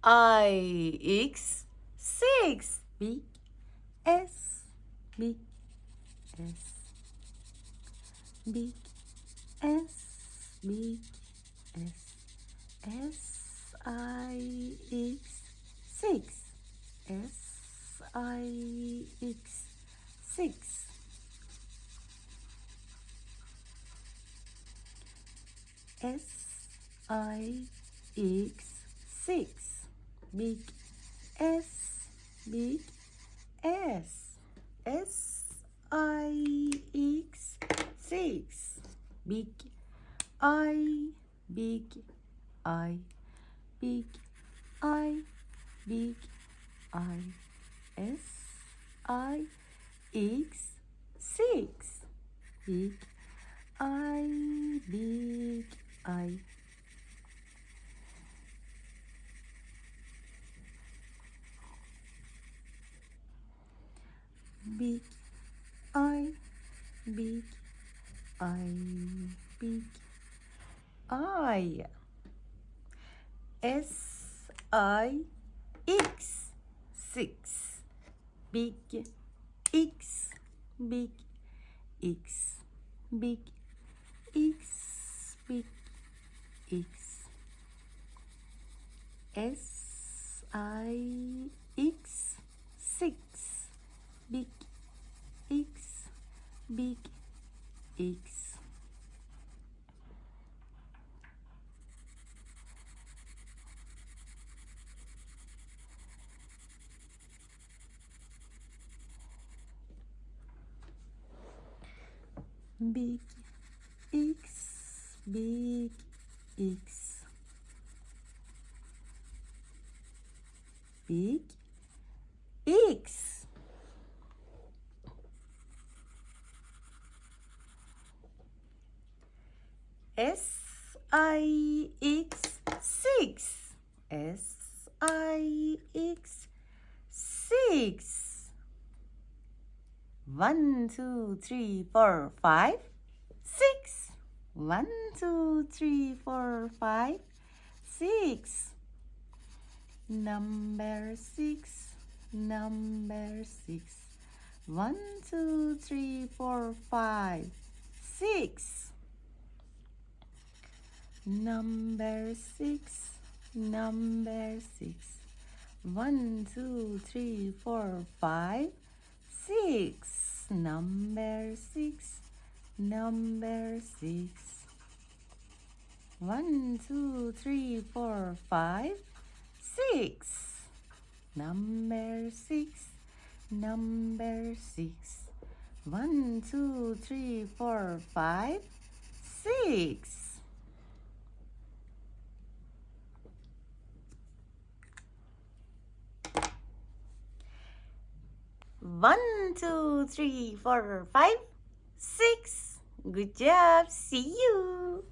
I-X, 6. Big S, big S, big S, big S, S-I-X, 6. S-I-X, 6. S-I-X, 6. Big S, big S. S-I-X, 6. Big I, big I, big I, big I. S-I-X, 6. Big I, big I. Big I, big I, big I. S-I-X, 6. Big X, big X, big X, big X. S-I-X, 6. Big X, big X. Big X, big X. Big X. S-I-X, 6. S-I-X, 6. 1, 2, 3, 4, 5, 6. 1, 2, 3, 4, 5, 6. Number 6, number 6. 1, 2, 3, 4, 5, 6. Number 6, number 6. 1, 2, 3, 4, 5, 6. Number 6, number 6. 1, 2, 3, 4, 5, 6. Number 6, number 6. 1, 2, 3, 4, 5, 6. One, two, three, four, five, 6. Good job. See you.